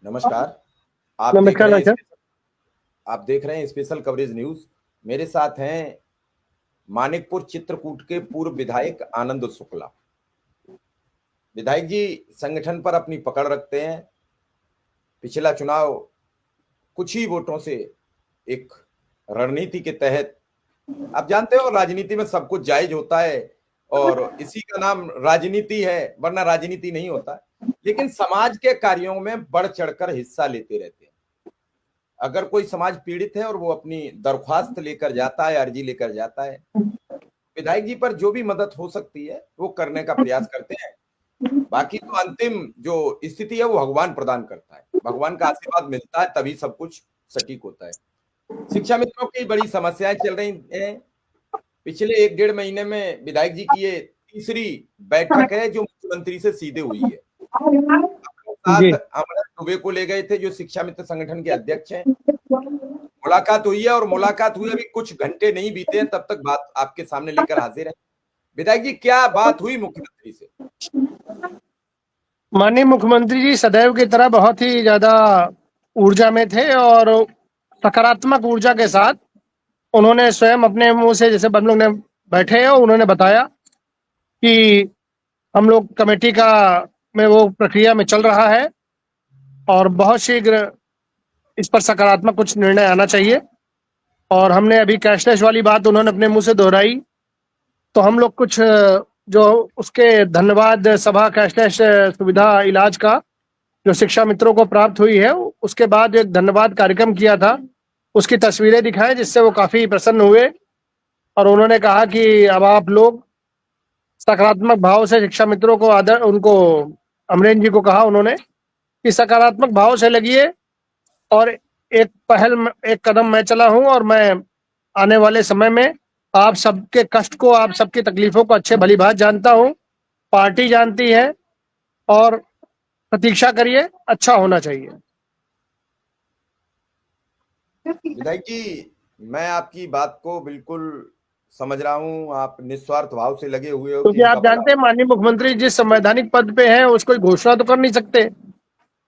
नमस्कार। आप देख नमस्कार रहे हैं डॉक्टर। आप देख रहे हैं स्पेशल कवरेज न्यूज। मेरे साथ हैं मानिकपुर चित्रकूट के पूर्व विधायक आनंद शुक्ला। विधायक जी संगठन पर अपनी पकड़ रखते हैं। पिछला चुनाव कुछ ही वोटों से एक रणनीति के तहत, आप जानते हो राजनीति में सब कुछ जायज होता है और इसी का नाम राजनीति है, वरना राजनीति नहीं होता। लेकिन समाज के कार्यों में बढ़ चढ़कर हिस्सा लेते रहते हैं। अगर कोई समाज पीड़ित है और वो अपनी दरख्वास्त लेकर जाता है, अर्जी लेकर जाता है, विधायक जी पर जो भी मदद हो सकती है वो करने का प्रयास करते हैं। बाकी तो अंतिम जो स्थिति है वो भगवान प्रदान करता है, भगवान का आशीर्वाद मिलता है तभी सब कुछ सटीक होता है। शिक्षा मित्रों की बड़ी समस्याएं चल रही हैं। पिछले 1-1.5 महीने में विधायक जी की ये तीसरी बैठक है जो मुख्यमंत्री से सीधे हुई है। जी। साथ अमर दुबे को ले गए थे जो शिक्षा मित्र संगठन के अध्यक्ष हैं। मुलाकात हुई है और मुलाकात हुई अभी कुछ घंटे नहीं बीते हैं तब तक बात आपके सामने लेकर हाजिर है। विधायक जी क्या बात हुई मुख्यमंत्री से? माननीय मुख्यमंत्री जी सदैव की तरह बहुत ही ज्यादा ऊर्जा में थे और सकारात्मक ऊर्जा के साथ उन्होंने स्वयं अपने मुंह से, जैसे हम लोग ने बैठे हैं, उन्होंने बताया कि हम लोग कमेटी का में वो प्रक्रिया में चल रहा है और बहुत शीघ्र इस पर सकारात्मक कुछ निर्णय आना चाहिए। और हमने अभी कैशलेस वाली बात उन्होंने अपने मुंह से दोहराई, तो हम लोग कुछ जो उसके धन्यवाद सभा कैशलेस सुविधा इलाज का जो शिक्षा मित्रों को प्राप्त हुई है, उसके बाद एक धन्यवाद कार्यक्रम किया था, उसकी तस्वीरें दिखाएं जिससे वो काफी प्रसन्न हुए। और उन्होंने कहा कि अब आप लोग सकारात्मक भाव से शिक्षा मित्रों को आदर, उनको अमरेंद्र जी को कहा उन्होंने कि सकारात्मक भाव से लगिए और एक कदम मैं चला हूं और मैं आने वाले समय में आप सबके कष्ट को, आप सबकी तकलीफों को अच्छे भली बात जानता हूं, पार्टी जानती है, और प्रतीक्षा करिए, अच्छा होना चाहिए। विधायक जी मैं आपकी बात को बिल्कुल समझ रहा हूँ, आप निस्वार्थ भाव से लगे हुए हो कि क्योंकि इनका आप भला जानते हैं माननीय मुख्यमंत्री जिस संवैधानिक पद पे हैं उसको घोषणा तो कर नहीं सकते,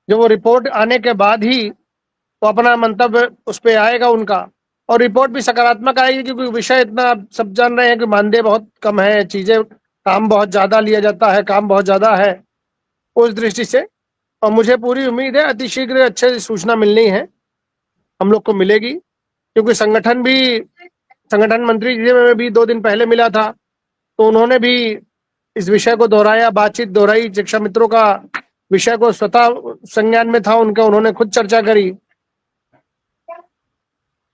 जो वो रिपोर्ट आने के बाद ही तो अपना मंतव्य उस पर आएगा उनका। और रिपोर्ट भी सकारात्मक आएगी क्योंकि विषय इतना आप सब जान रहे हैं कि मानदेय बहुत कम है, चीजें काम बहुत ज्यादा लिया जाता है, काम बहुत ज्यादा है उस दृष्टि से। और मुझे पूरी उम्मीद है अतिशीघ्र अच्छे सूचना मिलनी है, हम लोग को मिलेगी, क्योंकि संगठन मंत्री जी में भी 2 दिन पहले मिला था तो उन्होंने भी इस विषय को दोहराया, बातचीत दोहराई, शिक्षा मित्रों का विषय को स्वतः संज्ञान में था उनका, उन्होंने खुद चर्चा करी।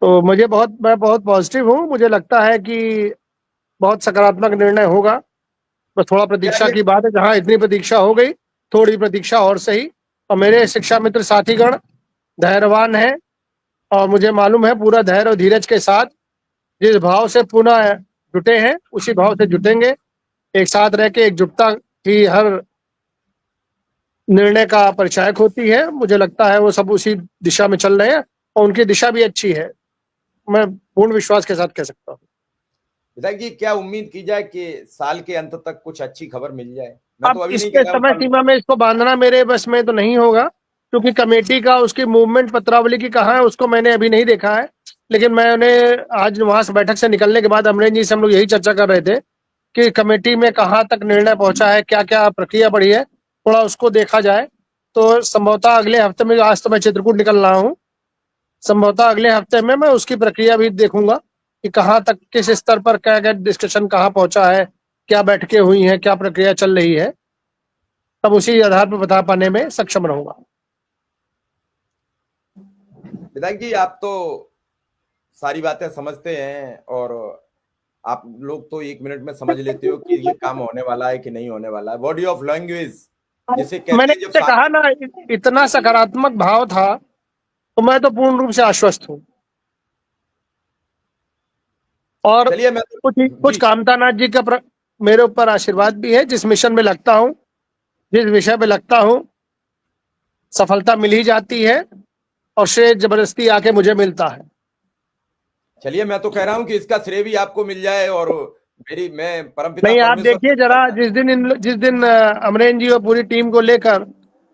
तो मैं बहुत पॉजिटिव हूँ, मुझे लगता है कि बहुत सकारात्मक निर्णय होगा। बस थोड़ा प्रतीक्षा की बात है, जहाँ इतनी प्रतीक्षा हो गई थोड़ी प्रतीक्षा और सही। और मेरे शिक्षा मित्र साथीगण धैर्यवान है और मुझे मालूम है पूरा धैर्य और धीरज के साथ जिस भाव से पुनः जुटे हैं उसी भाव से जुटेंगे। एक साथ रह के एकजुटता ही हर निर्णय का परिचायक होती है। मुझे लगता है वो सब उसी दिशा में चल रहे हैं और उनकी दिशा भी अच्छी है, मैं पूर्ण विश्वास के साथ कह सकता हूँ। विधायक जी क्या उम्मीद की जाए कि साल के अंत तक कुछ अच्छी खबर मिल जाए? मैं तो अब अभी नहीं कह इसके रहा समय हूँ। सीमा में इसको बांधना मेरे बस में तो नहीं होगा, क्योंकि कमेटी का उसकी मूवमेंट पत्रावली की कहाँ है उसको मैंने अभी नहीं देखा है। लेकिन मैंने आज वहां से बैठक से निकलने के बाद अमरेंद्र जी से हम लोग यही चर्चा कर रहे थे कि कमेटी में कहाँ तक निर्णय पहुंचा है, क्या क्या प्रक्रिया बढ़ी है, थोड़ा उसको देखा जाए। तो संभवतः अगले हफ्ते में, आज तो मैं चित्रकूट निकल रहा हूँ, संभवतः अगले हफ्ते में मैं उसकी प्रक्रिया भी देखूंगा कि कहाँ तक, किस स्तर पर क्या क्या डिस्कशन कहाँ पहुंचा है, क्या बैठकें हुई हैं, क्या प्रक्रिया चल रही है, तब उसी आधार पर बता पाने में सक्षम रहूंगा। विधायक जी आप तो सारी बातें समझते हैं और आप लोग तो 1 मिनट में समझ लेते हो कि ये काम होने वाला है कि नहीं होने वाला है। बॉडी ऑफ लैंग्वेज जिसे कहते मैंने हैं, जब आपसे कहा ना, इतना सकारात्मक भाव था तो मैं तो पूर्ण रूप से आश्वस्त हूँ। और चलिए मैं तो कुछ जी कामतानाथ जी का मेरे ऊपर आशीर्वाद भी है। जिस मिशन में लगता हूँ, जिस विषय पे लगता हूँ, सफलता मिल ही जाती है और श्रेय जबरदस्ती आके मुझे मिलता है। चलिए मैं तो कह रहा हूं कि इसका श्रेय भी आपको मिल जाए और मैं परमपिता नहीं, आप परमेश्वर देखिए जरा, जिस दिन अमरेंद्र जी और पूरी टीम को लेकर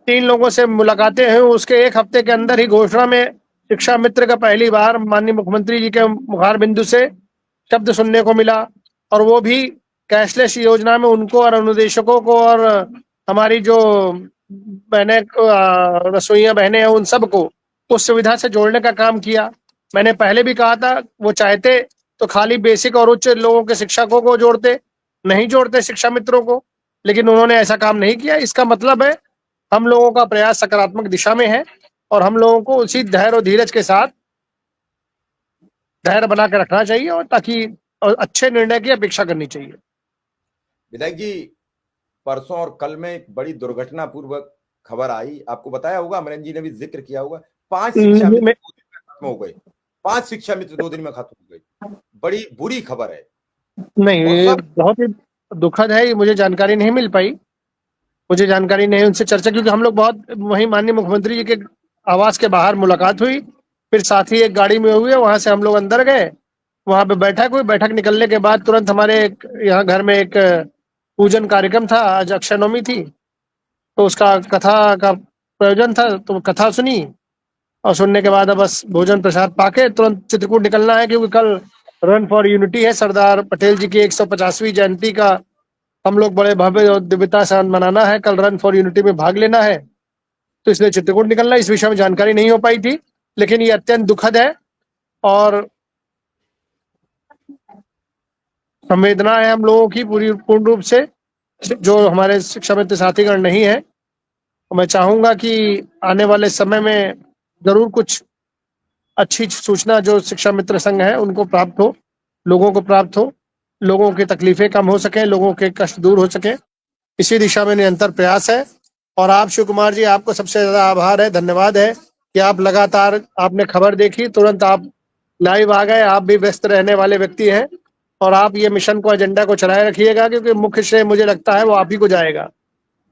3 लोगों से मुलाकातें हुई, उसके 1 हफ्ते के अंदर ही घोषणा में शिक्षा मित्र का पहली बार माननीय मुख्यमंत्री जी के मुखार बिंदु से शब्द सुनने को मिला, और वो भी कैशलेस योजना में उनको और अनुदेशकों को और हमारी जो बहनें रसोइया बहनें हैं उन सबको उस सुविधा से जोड़ने का काम किया। मैंने पहले भी कहा था, वो चाहते तो खाली बेसिक और उच्च लोगों के शिक्षकों को जोड़ते, नहीं जोड़ते शिक्षा मित्रों को, लेकिन उन्होंने ऐसा काम नहीं किया। इसका मतलब है हम लोगों का प्रयास सकारात्मक दिशा में है, और हम लोगों को उसी धैर्य और धीरज के साथ धैर्य बना के रखना चाहिए, और ताकि अच्छे निर्णय की अपेक्षा करनी चाहिए। विधायक जी, परसों और कल में एक बड़ी दुर्घटना पूर्वक खबर आई, आपको बताया होगा, अमरेंद्र जी ने भी जिक्र किया होगा। 5 शिक्षा मित्र 2 दिन में खत्म हो गए। 5 शिक्षा मित्र 2 दिन में खत्म हो गए। बड़ी बुरी खबर है। नहीं, और ये सब बहुत ही दुखद है, ये मुझे जानकारी नहीं मिल पाई, मुझे जानकारी नहीं उनसे चर्चा, क्योंकि हम लोग बहुत वहीं माननीय मुख्यमंत्री जी के आवास के बाहर मुलाकात हुई, फिर साथ ही एक गाड़ी में हुए, वहां से हम लोग अंदर गए, वहां पे बैठक हुई, बैठक निकलने के बाद तुरंत हमारे यहाँ घर में एक पूजन कार्यक्रम था, आज अक्षय नवमी थी, तो उसका कथा का प्रयोजन था, तो कथा सुनी, और सुनने के बाद अब बस भोजन प्रसाद पाके तुरंत चित्रकूट निकलना है, क्योंकि कल रन फॉर यूनिटी है, सरदार पटेल जी की 150वीं जयंती का हम लोग बड़े भव्य और दिव्यता से मनाना है, कल रन फॉर यूनिटी में भाग लेना है, तो इसलिए चित्रकूट निकलना है। इस विषय में जानकारी नहीं हो पाई थी, लेकिन ये अत्यंत दुखद है, और संवेदना है हम लोगों की पूर्ण रूप से, जो हमारे शिक्षा मित्र साथीगण नहीं है। मैं चाहूंगा कि आने वाले समय में जरूर कुछ अच्छी सूचना जो शिक्षा मित्र संघ है उनको प्राप्त हो, लोगों को प्राप्त हो, लोगों की तकलीफें कम हो सके, लोगों के कष्ट दूर हो सके, इसी दिशा में निरंतर प्रयास है। और आप शिव कुमार जी, आपको सबसे ज्यादा आभार है, धन्यवाद है कि आप लगातार, आपने खबर देखी, तुरंत आप लाइव आ गए, आप भी व्यस्त रहने वाले व्यक्ति हैं, और आप ये मिशन को, एजेंडा को चलाए रखिएगा, क्योंकि मुख्य श्रेय मुझे लगता है वो आप ही को जाएगा,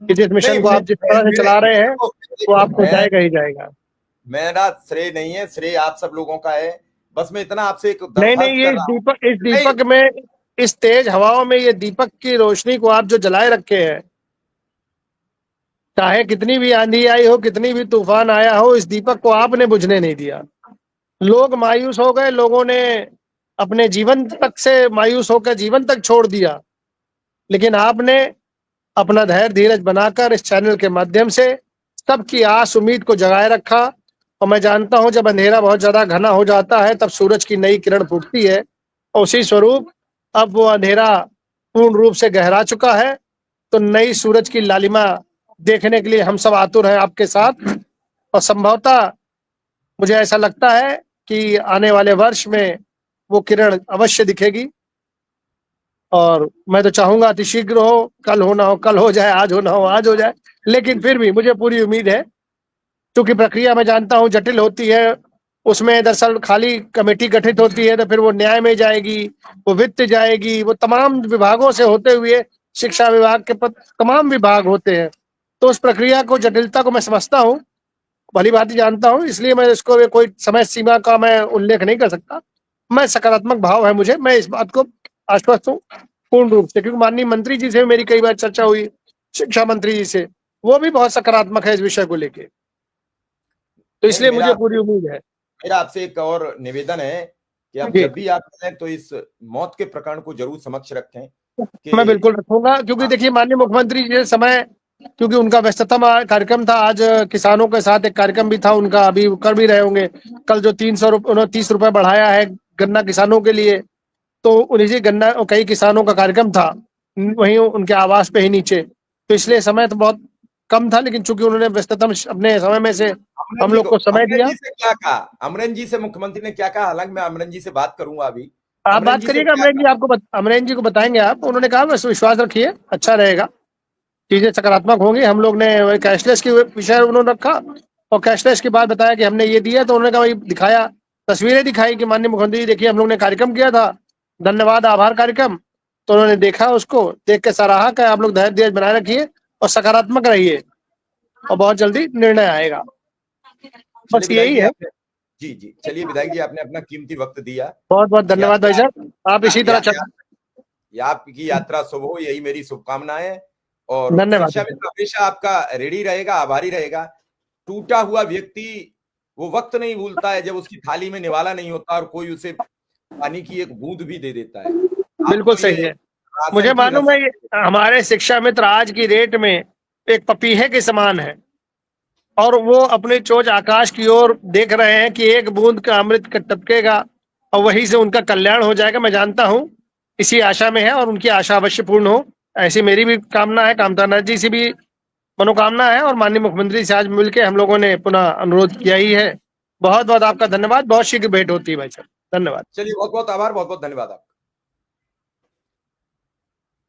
कि जिस नहीं, मिशन को आप जिस तरह से चला रहे हैं वो देखो, आपको जाएगा ही जाएगा। मेरा श्रेय नहीं है, श्रेय आप सब लोगों का है। बस मैं इतना आपसे एक नहीं नहीं, दरख्वास्त ये कर रहा हूँ। इस नहीं, दीपक में, इस तेज हवाओं में ये दीपक की रोशनी को आप जो जलाए रखे हैं, चाहे कितनी भी आंधी आई हो, कितनी भी तूफान आया हो, इस दीपक को आपने बुझने नहीं दिया। लोग मायूस हो गए, लोगों ने अपने जीवन तक से मायूस होकर जीवन तक छोड़ दिया, लेकिन आपने अपना धैर्य धीरज बनाकर इस चैनल के माध्यम से सबकी आस उम्मीद को जगाए रखा। और मैं जानता हूं, जब अंधेरा बहुत ज्यादा घना हो जाता है तब सूरज की नई किरण फूटती है, और उसी स्वरूप अब वो अंधेरा पूर्ण रूप से गहरा चुका है, तो नई सूरज की लालिमा देखने के लिए हम सब आतुर हैं आपके साथ। और संभवतः मुझे ऐसा लगता है कि आने वाले वर्ष में वो किरण अवश्य दिखेगी, और मैं तो चाहूंगा अतिशीघ्र हो, कल हो ना हो कल हो जाए, आज हो ना हो आज हो जाए, लेकिन फिर भी मुझे पूरी उम्मीद है, क्योंकि प्रक्रिया मैं जानता हूं जटिल होती है, उसमें दरअसल खाली कमेटी गठित होती है तो फिर वो न्याय में जाएगी, वो वित्त जाएगी, वो तमाम विभागों से होते हुए शिक्षा विभाग के तमाम विभाग होते हैं, तो उस प्रक्रिया को, जटिलता को मैं समझता हूँ, भली भांति जानता हूँ, इसलिए मैं इसको कोई समय सीमा का मैं उल्लेख नहीं कर सकता। मैं सकारात्मक भाव है मुझे, मैं इस बात को आश्वस्त हूँ पूर्ण रूप से, क्योंकि माननीय मंत्री जी से मेरी कई बार चर्चा हुई, शिक्षा मंत्री जी से, वो भी बहुत सकारात्मक है इस विषय को लेके, तो नहीं, इसलिए मुझे पूरी उम्मीद है। मेरा आपसे एक और निवेदन है कि आप जी, जब भी आप मिलें तो इस मौत के प्रकरण को जरूर समक्ष रखें मैं कि बिल्कुल रखूंगा, क्योंकि देखिए माननीय मुख्यमंत्री जी समय, क्योंकि उनका व्यस्ततम कार्यक्रम था, आज किसानों के साथ एक कार्यक्रम भी था उनका, अभी कर भी रहे होंगे, कल जो 300 उन्होंने 30 रुपए बढ़ाया है गन्ना किसानों के लिए, तो उन्हीं गन्ना कई किसानों का कार्यक्रम था वहीं उनके आवास पे ही नीचे, तो इसलिए समय तो बहुत कम था, लेकिन चूंकि उन्होंने व्यस्ततम अपने समय में से हम लोग को समय अमरेंद्र दिया। जी से क्या कहा, अमरेंद्र जी से मुख्यमंत्री ने क्या कहा, हालांकि मैं अमरेंद्र जी से बात करूंगा अभी। आप अमरेंद्र बात जी से करिएगा, क्या अमरेंद्र जी आपको अमरेंद्र जी को बताएंगे आप, उन्होंने कहा बस विश्वास रखिए, अच्छा रहेगा, चीजें सकारात्मक होंगी। हम लोग ने कैशलेस की विषय उन्होंने रखा, और कैशलेस की बात बताया कि हमने ये दिया, तो उन्होंने कहा, भाई दिखाया, तस्वीरें दिखाई कि माननीय मुख्यमंत्री जी देखिए हम लोग ने कार्यक्रम किया था, धन्यवाद आभार कार्यक्रम, तो उन्होंने देखा, उसको देख के सराहा कि आप लोग धैर्य धीरज बनाए रखिए और सकारात्मक रहिए, और बहुत जल्दी निर्णय आएगा, चलिए बस विधायक यही जी, है। आपने, जी जी, चलिए विधायक जी, आपने अपना कीमती वक्त दिया। बहुत बहुत धन्यवाद भाई साहब, आप इसी तरह या, चल। आपकी यात्रा शुभ हो, यही मेरी शुभकामनाएं। और धन्यवाद। शिक्षा मित्र हमेशा आपका रेडी रहेगा, आभारी रहेगा। टूटा हुआ व्यक्ति वो वक्त नहीं भूलता है जब उसकी थाली में निवाला नहीं होता और कोई उसे पानी की एक बूंद भी दे देता है। आप बिल्कुल तो ये सही है। राशन मुझे की मालूम है रस्सी, ये हमारे शिक्षा मित्र आज की डेट में एक पपीहे के समान है और वो अपनी चोंच आकाश की ओर देख रहे हैं कि एक बूंद का अमृत टपकेगा और वहीं से उनका कल्याण हो जाएगा। मैं जानता हूँ इसी आशा में है और उनकी आशा अवश्य पूर्ण हो, ऐसी मेरी भी कामना है। कामता नंद जी से भी मनोकामना है और माननीय मुख्यमंत्री से आज मिलकर हम लोगों ने पुनः अनुरोध किया ही है। बहुत बहुत आपका धन्यवाद। बहुत शीघ्र भेंट होती है भाई साहब। धन्यवाद। चलिए बहुत बहुत आभार, बहुत बहुत धन्यवाद आपका।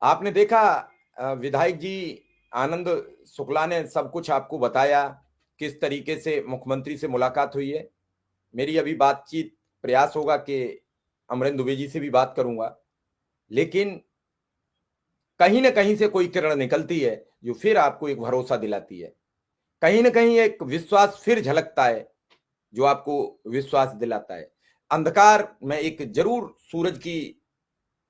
आपने देखा विधायक जी आनंद शुक्ला ने सब कुछ आपको बताया, किस तरीके से मुख्यमंत्री से मुलाकात हुई है। मेरी अभी बातचीत प्रयास होगा कि अमरेंद्र दुबे जी से भी बात करूंगा, लेकिन कहीं ना कहीं से कोई किरण निकलती है जो फिर आपको एक भरोसा दिलाती है, कहीं ना कहीं एक विश्वास फिर झलकता है जो आपको विश्वास दिलाता है। अंधकार में एक जरूर सूरज की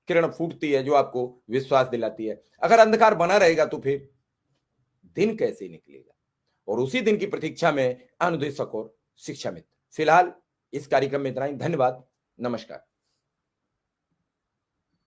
किरण फूटती है जो आपको विश्वास दिलाती है। अगर अंधकार बना रहेगा तो फिर दिन कैसे निकलेगा। और उसी दिन की प्रतीक्षा में अनुदेशक और शिक्षा मित्र। फिलहाल इस कार्यक्रम में इतना ही। धन्यवाद, नमस्कार।